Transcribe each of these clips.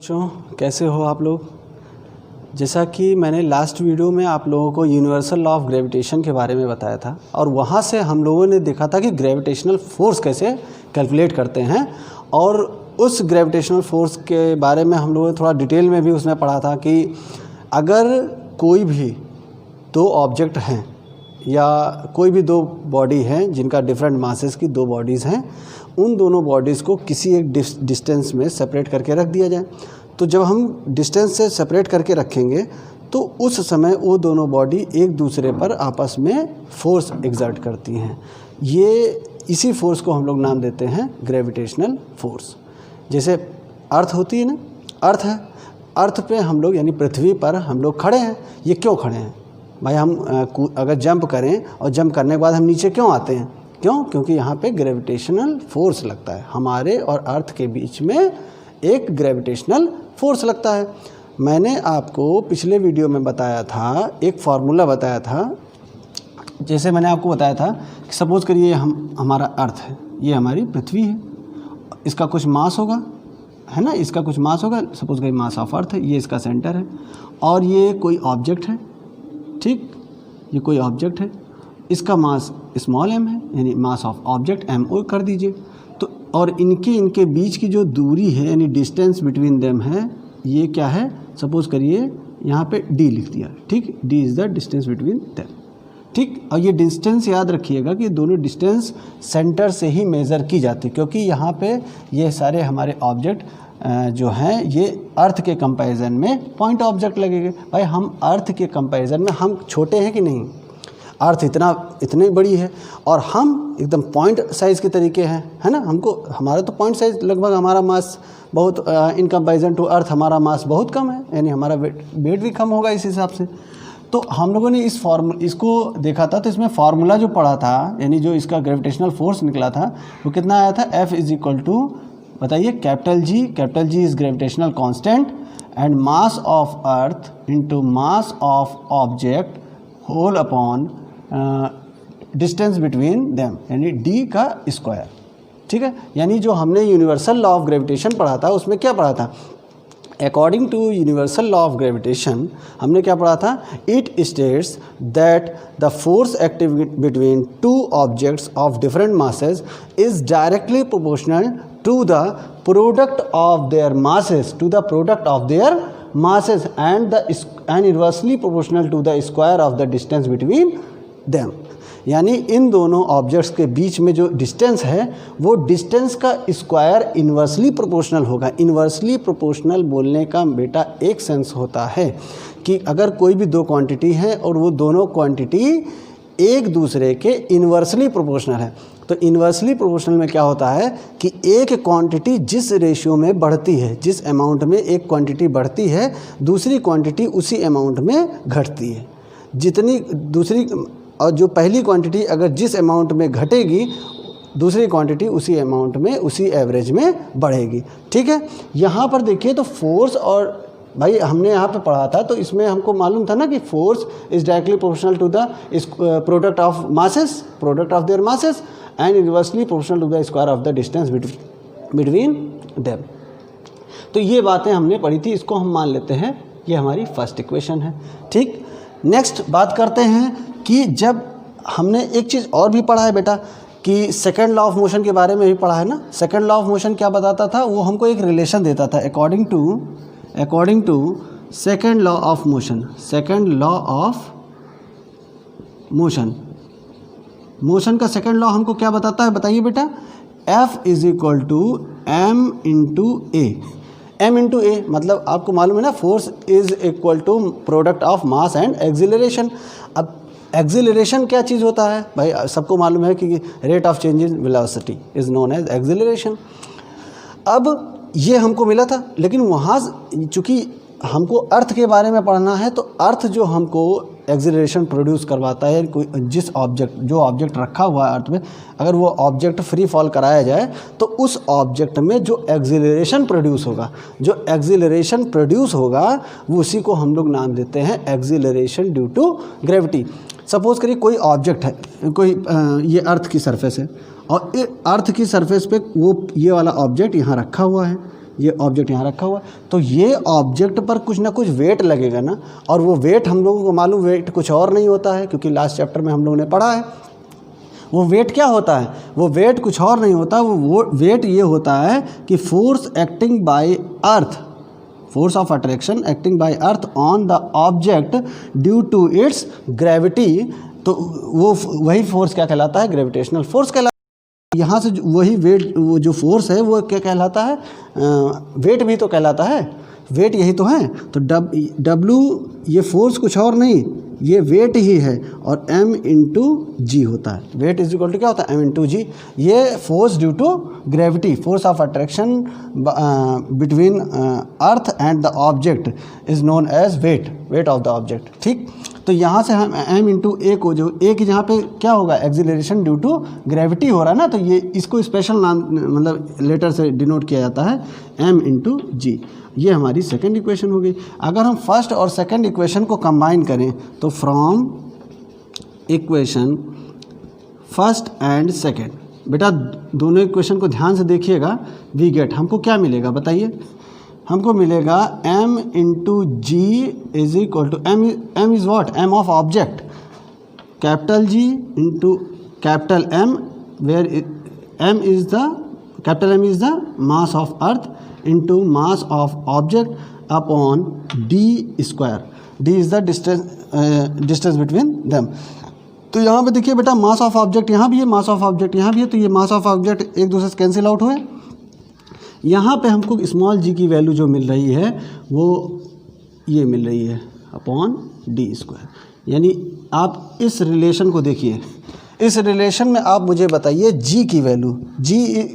बच्चों कैसे हो आप लोग। जैसा कि मैंने लास्ट वीडियो में आप लोगों को यूनिवर्सल लॉ ऑफ ग्रेविटेशन के बारे में बताया था और वहाँ से हम लोगों ने देखा था कि ग्रेविटेशनल फोर्स कैसे कैलकुलेट करते हैं, और उस ग्रेविटेशनल फोर्स के बारे में हम लोगों ने थोड़ा डिटेल में भी उसमें पढ़ा था कि अगर कोई भी दो ऑब्जेक्ट हैं या कोई भी दो बॉडी हैं जिनका डिफरेंट मासेस की दो बॉडीज़ हैं, उन दोनों बॉडीज़ को किसी एक डिस्टेंस में सेपरेट करके रख दिया जाए। तो जब हम डिस्टेंस से सेपरेट करके रखेंगे तो उस समय वो दोनों बॉडी एक दूसरे पर आपस में फोर्स एग्जर्ट करती हैं। इसी फोर्स को हम लोग नाम देते हैं ग्रेविटेशनल फोर्स। जैसे अर्थ होती है ना, अर्थ है, अर्थ पे हम लोग यानी पृथ्वी पर हम लोग खड़े हैं। ये क्यों खड़े हैं भाई? हम अगर जंप करें और जंप करने के बाद हम नीचे क्यों आते हैं? क्योंकि यहाँ पे ग्रेविटेशनल फोर्स लगता है। हमारे और अर्थ के बीच में एक ग्रेविटेशनल फोर्स लगता है। मैंने आपको पिछले वीडियो में बताया था, एक फार्मूला बताया था। जैसे मैंने आपको बताया था कि सपोज़ करिए हमारा अर्थ है, ये हमारी पृथ्वी है, इसका कुछ मास होगा, है ना, इसका कुछ मास होगा। सपोज़ करिए मास ऑफ अर्थ है, ये इसका सेंटर है, और ये कोई ऑब्जेक्ट है, ठीक, ये कोई ऑब्जेक्ट है, इसका मास स्मॉल m है, यानी मास ऑफ ऑब्जेक्ट mo कर दीजिए। तो और इनके बीच की जो दूरी है यानी डिस्टेंस बिटवीन देम है, ये क्या है? सपोज़ करिए यहाँ पे d लिख दिया, ठीक, d is the distance between them, ठीक। और ये डिस्टेंस याद रखिएगा कि दोनों डिस्टेंस सेंटर से ही मेज़र की जाती है, क्योंकि यहाँ पे ये सारे हमारे ऑब्जेक्ट जो हैं ये अर्थ के कंपैरिजन में पॉइंट ऑब्जेक्ट लगेंगे। भाई हम अर्थ के कंपैरिजन में हम छोटे हैं कि नहीं? अर्थ इतनी बड़ी है और हम एकदम पॉइंट साइज़ के तरीके हैं, है ना। हमारा तो पॉइंट साइज़ लगभग, हमारा मास बहुत इन कंपैरिजन टू अर्थ हमारा मास बहुत कम है, यानी हमारा वेट भी कम होगा इस हिसाब से। तो हम लोगों ने इसको देखा था, तो इसमें फार्मूला जो पढ़ा था, यानी जो इसका ग्रेविटेशनल फोर्स निकला था, वो कितना आया था? F इज इक्वल टू, बताइए, capital G is gravitational constant and mass of earth into mass of object whole upon distance between them, यानी d का स्क्वायर, ठीक है। यानी जो हमने यूनिवर्सल लॉ ऑफ ग्रेविटेशन पढ़ा था उसमें क्या पढ़ा था? According to universal law of gravitation हमने क्या पढ़ा था? It states that the force active between two objects of different masses is directly proportional to the product of their masses and inversely proportional to the square of the distance between them। यानी इन दोनों objects के बीच में जो distance है वो distance का square inversely proportional होगा। Inversely proportional बोलने का बेटा एक सेंस होता है कि अगर कोई भी दो क्वांटिटी है और वो दोनों क्वांटिटी एक दूसरे के इन्वर्सली प्रोपोर्शनल है, तो इन्वर्सली प्रोपोर्शनल में क्या होता है कि एक क्वांटिटी जिस रेशियो में बढ़ती है, जिस अमाउंट में एक क्वांटिटी बढ़ती है, दूसरी क्वांटिटी उसी अमाउंट में घटती है। जितनी दूसरी और जो पहली क्वांटिटी अगर जिस अमाउंट में घटेगी, दूसरी क्वांटिटी उसी अमाउंट में, उसी एवरेज में बढ़ेगी, ठीक है। यहाँ पर देखिए तो फोर्स, और भाई हमने यहाँ पे पढ़ा था तो इसमें हमको मालूम था ना कि force is directly proportional to the product of their masses and inversely proportional to the square of the distance between them. तो ये बातें हमने पढ़ी थी, इसको हम मान लेते हैं ये हमारी फर्स्ट इक्वेशन है, ठीक। नेक्स्ट बात करते हैं कि जब हमने एक चीज़ और भी पढ़ा है बेटा कि सेकेंड लॉ ऑफ मोशन के बारे में भी पढ़ा है ना। सेकेंड लॉ ऑफ मोशन क्या बताता था? वो हमको एक रिलेशन देता था according to second law of motion का सेकेंड लॉ हमको क्या बताता है? बताइए बेटा। F is equal to m into a, मतलब आपको मालूम है ना, force is equal to product of mass and acceleration. अब एक्सिलरेशन क्या चीज़ होता है भाई? सबको मालूम है कि rate of change in velocity is known as acceleration. अब ये हमको मिला था, लेकिन वहाँ चूँकि हमको अर्थ के बारे में पढ़ना है, तो अर्थ जो हमको एक्सिलरेशन प्रोड्यूस करवाता है, कोई जो ऑब्जेक्ट रखा हुआ है अर्थ में, अगर वो ऑब्जेक्ट फ्री फॉल कराया जाए तो उस ऑब्जेक्ट में जो एक्सिलरेशन प्रोड्यूस होगा वो उसी को हम लोग नाम देते हैं acceleration due to gravity. Suppose करिए कोई ऑब्जेक्ट है, ये अर्थ की सरफेस है और अर्थ की सरफेस पे वो ये वाला ऑब्जेक्ट यहाँ रखा हुआ है, ये ऑब्जेक्ट यहाँ रखा हुआ है, तो ये ऑब्जेक्ट पर कुछ ना कुछ वेट लगेगा ना, और वो वेट हम लोगों को मालूम, वेट कुछ और नहीं होता है, क्योंकि लास्ट चैप्टर में हम लोगों ने पढ़ा है। वो वेट क्या होता है, वो वेट कुछ और नहीं होता, वो वेट ये होता है कि force acting by earth, force of attraction acting by earth on the object due to its gravity. तो वो वही फोर्स क्या कहलाता है, ग्रेविटेशनल फोर्स कहलाता है। यहाँ से वही वेट, वो जो फोर्स है वो क्या कहलाता है, वेट भी तो कहलाता है, वेट यही तो है। तो डब्ल्यू ये फोर्स कुछ और नहीं, ये वेट ही है, और m इंटू जी होता है। वेट इज इक्वल टू क्या होता है, m इंटू जी। ये force due to gravity, force of attraction between earth and the object is known as weight, weight of the object. ठीक, तो यहाँ से हम m इंटू ए को, जो ए की जहाँ पे क्या होगा, एक्सीलरेशन ड्यू टू ग्रेविटी हो रहा है ना, तो ये इसको स्पेशल नाम मतलब लेटर से डिनोट किया जाता है m इंटू जी। ये हमारी सेकंड इक्वेशन हो गई। अगर हम फर्स्ट और सेकंड इक्वेशन को कंबाइन करें तो from equation first and second, बेटा दोनों इक्वेशन को ध्यान से देखिएगा, वी गेट, हमको क्या मिलेगा बताइए, हमको मिलेगा m into G is equal to m is what, m of object, capital G into capital M, where m is the, capital M is the mass of earth into mass of object upon d square, d is the distance between them. तो यहाँ पे देखिए बेटा, मास of object यहाँ भी है, मास of object यहाँ भी है, तो ये मास ऑफ ऑब्जेक्ट एक दूसरे से कैंसिल आउट हुए। यहाँ पे हमको स्मॉल g की वैल्यू जो मिल रही है वो ये मिल रही है अपॉन d स्क्वायर। यानी आप इस रिलेशन को देखिए, इस रिलेशन में आप मुझे बताइए g की वैल्यू, g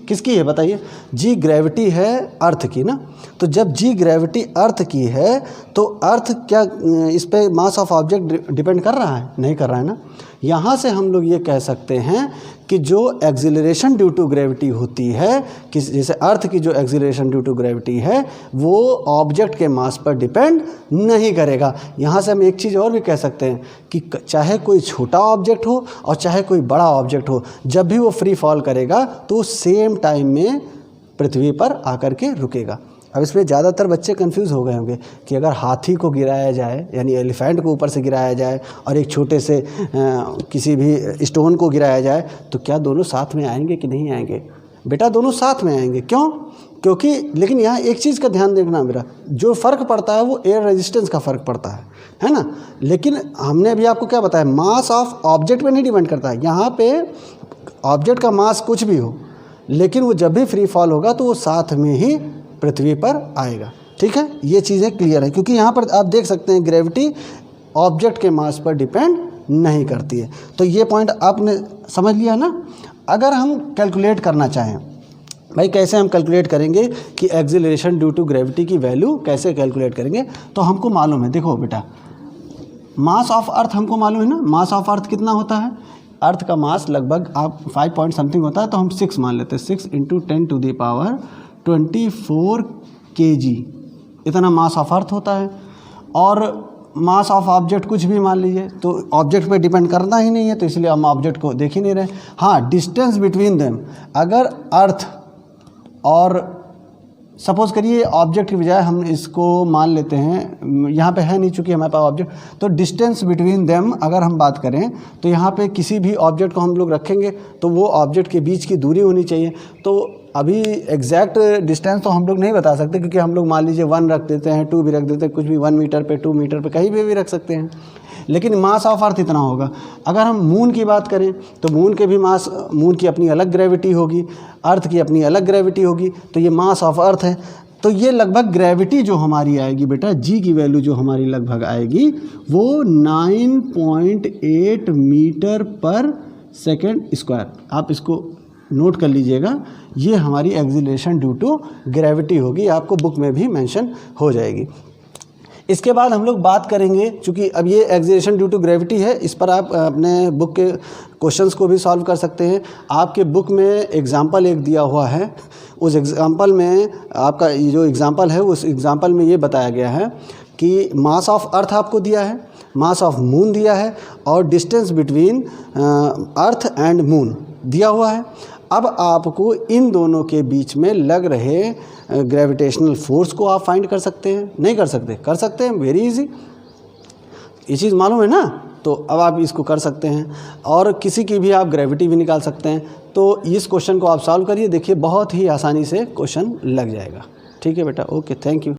किसकी है बताइए, g ग्रेविटी है अर्थ की ना, तो जब g ग्रेविटी अर्थ की है तो अर्थ क्या इस पे मास ऑफ ऑब्जेक्ट डिपेंड कर रहा है, नहीं कर रहा है ना। यहाँ से हम लोग ये कह सकते हैं कि जो एक्सीलरेशन ड्यू टू ग्रेविटी होती है, कि जैसे अर्थ की जो एक्सीलरेशन ड्यू टू ग्रेविटी है वो ऑब्जेक्ट के मास पर डिपेंड नहीं करेगा। यहाँ से हम एक चीज़ और भी कह सकते हैं कि चाहे कोई छोटा ऑब्जेक्ट हो और चाहे कोई बड़ा ऑब्जेक्ट हो, जब भी वो फ्री फॉल करेगा तो सेम टाइम में पृथ्वी पर आकर के रुकेगा। अब इसमें ज़्यादातर बच्चे कंफ्यूज हो गए होंगे कि अगर हाथी को गिराया जाए, यानी एलिफेंट को ऊपर से गिराया जाए, और एक छोटे से किसी भी स्टोन को गिराया जाए, तो क्या दोनों साथ में आएंगे कि नहीं आएंगे? बेटा दोनों साथ में आएंगे। क्यों? क्योंकि लेकिन यहाँ एक चीज़ का ध्यान देखना मेरा, जो फ़र्क पड़ता है वो एयर रेजिस्टेंस का फ़र्क पड़ता है ना। लेकिन हमने अभी आपको क्या बताया, मास ऑफ ऑब्जेक्ट पे नहीं डिपेंड करता है। यहाँ पे ऑब्जेक्ट का मास कुछ भी हो, लेकिन वो जब भी फ्री फॉल होगा तो वो साथ में ही पृथ्वी पर आएगा। ठीक है, ये चीज़ें क्लियर है, क्योंकि यहाँ पर आप देख सकते हैं ग्रेविटी ऑब्जेक्ट के मास पर डिपेंड नहीं करती है। तो ये पॉइंट आपने समझ लिया ना। अगर हम कैलकुलेट करना चाहें, भाई कैसे हम कैलकुलेट करेंगे कि एक्सीलरेशन ड्यू टू ग्रेविटी की वैल्यू कैसे कैलकुलेट करेंगे, तो हमको मालूम है, देखो बेटा मास ऑफ अर्थ हमको मालूम है ना। मास ऑफ अर्थ कितना होता है, अर्थ का मास लगभग आप 5 पॉइंट समथिंग होता है, तो हम 6 मान लेते हैं, 6 इंटू 10⁻24 kg, इतना मास ऑफ अर्थ होता है। और मास ऑफ ऑब्जेक्ट कुछ भी मान लीजिए, तो ऑब्जेक्ट पे डिपेंड करना ही नहीं है, तो इसलिए हम ऑब्जेक्ट को देख ही नहीं रहे। हाँ, डिस्टेंस बिटवीन देम, अगर अर्थ और सपोज़ करिए ऑब्जेक्ट की बजाय हम इसको मान लेते हैं, यहाँ पे है नहीं चूँकि हमारे पास ऑब्जेक्ट, तो डिस्टेंस बिटवीन देम अगर हम बात करें तो यहाँ पे किसी भी ऑब्जेक्ट को हम लोग रखेंगे तो वो ऑब्जेक्ट के बीच की दूरी होनी चाहिए। तो अभी एग्जैक्ट डिस्टेंस तो हम लोग नहीं बता सकते, क्योंकि हम लोग मान लीजिए 1 रख देते हैं, 2 भी रख देते हैं, कुछ भी 1 मीटर पे 2 मीटर पे कहीं भी रख सकते हैं। लेकिन मास ऑफ अर्थ इतना होगा। अगर हम मून की बात करें तो मून के भी मास, मून की अपनी अलग ग्रेविटी होगी, अर्थ की अपनी अलग ग्रेविटी होगी, तो ये मास ऑफ अर्थ है। तो ये लगभग ग्रेविटी जो हमारी आएगी बेटा, जी की वैल्यू जो हमारी लगभग आएगी वो 9.8 मीटर पर सेकेंड स्क्वायर। आप इसको नोट कर लीजिएगा, ये हमारी एक्सीलरेशन ड्यू टू ग्रेविटी होगी, आपको बुक में भी मेंशन हो जाएगी। इसके बाद हम लोग बात करेंगे, चूँकि अब ये एक्सीलरेशन ड्यू टू ग्रेविटी है, इस पर आप अपने बुक के क्वेश्चंस को भी सॉल्व कर सकते हैं। आपके बुक में एग्जाम्पल एक दिया हुआ है, उस एग्जाम्पल में आपका ये जो एग्जाम्पल है उस एग्जाम्पल में ये बताया गया है कि मास ऑफ अर्थ आपको दिया है, मास ऑफ मून दिया है, और distance between earth and moon दिया हुआ है। अब आपको इन दोनों के बीच में लग रहे ग्रेविटेशनल फोर्स को आप फाइंड कर सकते हैं, नहीं कर सकते? कर सकते हैं, वेरी इजी। ये चीज़ मालूम है ना? तो अब आप इसको कर सकते हैं और किसी की भी आप ग्रेविटी भी निकाल सकते हैं। तो इस क्वेश्चन को आप सॉल्व करिए, देखिए बहुत ही आसानी से क्वेश्चन लग जाएगा। ठीक है बेटा, ओके, थैंक यू।